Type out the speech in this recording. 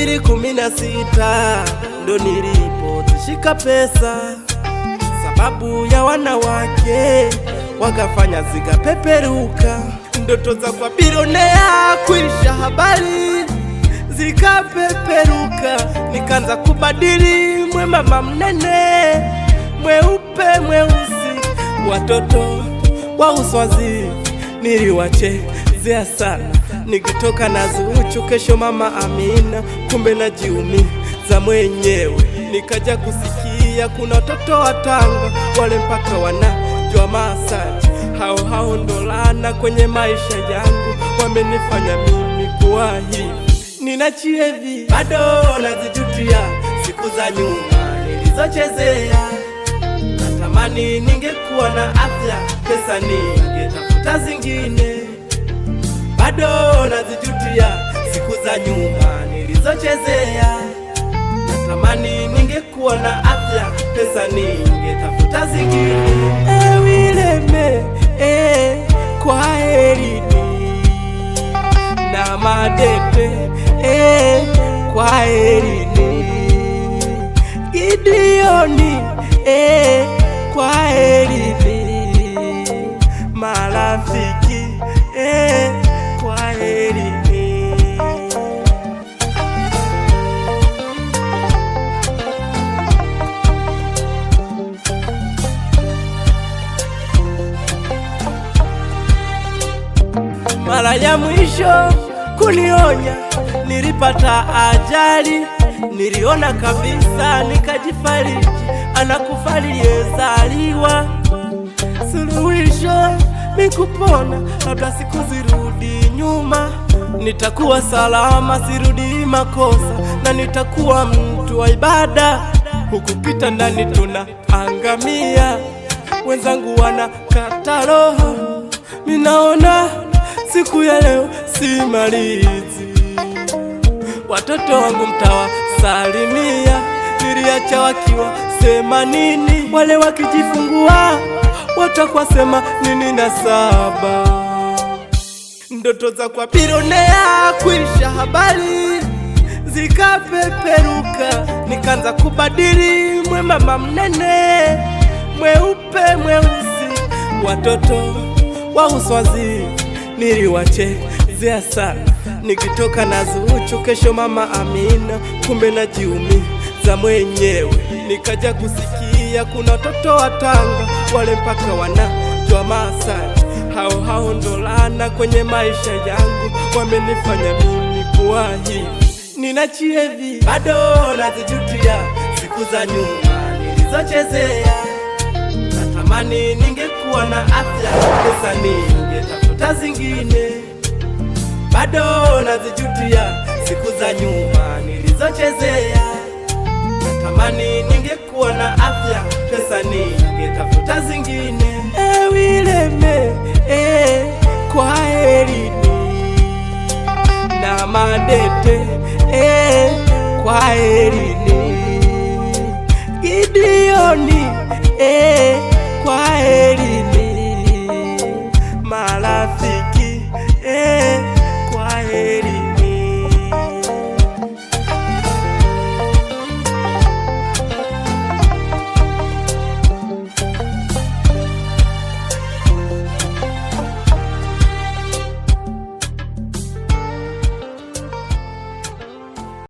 2016 ndo nilipozishika pesa, sababu ya wanawake wakafanya zikapeperuka. Ndoto za kwa bilionea kuisha, habari zikapeperuka. Nikaanza kubadili, mwembamba mnene, mweupe mweusi, watoto wa uswazi niliwachezea sana. Nikitoka na Zuchu, kesho mama Amina, kumbe najiumiza mwenyewe. Nikaja kusikia kuna watoto wa Tanga wale mpaka wanajua masaji. Hao ndo laana kwenye maisha yangu, wamenifanya mimi kuwa hivi. Ninachihevi, bado nazijutia siku za nyuma nilizochezea. Natamani ningekuwa na afya, pesa ningetafuta zingine. Bado nazijutia siku za nyuma nilizochezea. Natamani ningekuwa na afya, pesa ningetafuta zingine. Wileme, kwaherini na Madete, kwaherini Gideoni, kwaherini marafiki, kwaherini. Mara ya mwisho kunionya nilipata ajali, niliona kabisa nikajifariji, anakufariji yezaliwa. Suluhisho nikupona, labda siku zirudi nyuma, nitakuwa salama, sirudi makosa, na nitakuwa mtu wa ibada. Hukupita ndani tunaangamia, wenzangu wanakata roho. Minaona siku ya leo simalizi, watoto wangu mtawasalimia. Niliacha wakiwa sema nini, wale wakijifungua watakuwa sema nini na saba. Ndoto za kwa bilionea kuisha, habari zikapeperuka. Nikaanza kubadili, mwembamba mnene, mweupe mweusi, watoto wa uswazi niliwachezea sana. Nikitoka na Zuchu, kesho mama Amina, kumbe najiumiza mwenyewe. Nikaja kusikia kuna watoto wa Tanga wale mpaka wanajua masaji. Hao ndo laana kwenye maisha yangu, wamenifanya mimi kuwa hivi. Ninachihevi, bado nazijutia siku za nyuma nilizochezea. Natamani ningekuwa na afya, pesa ningetafuta zingine. Bado nazijutia siku za nyuma nilizochezea. Natamani ningekuwa na afya, pesa ningetafuta zingine. Wileme, kwaherini na Madete, kwaherini Gideoni,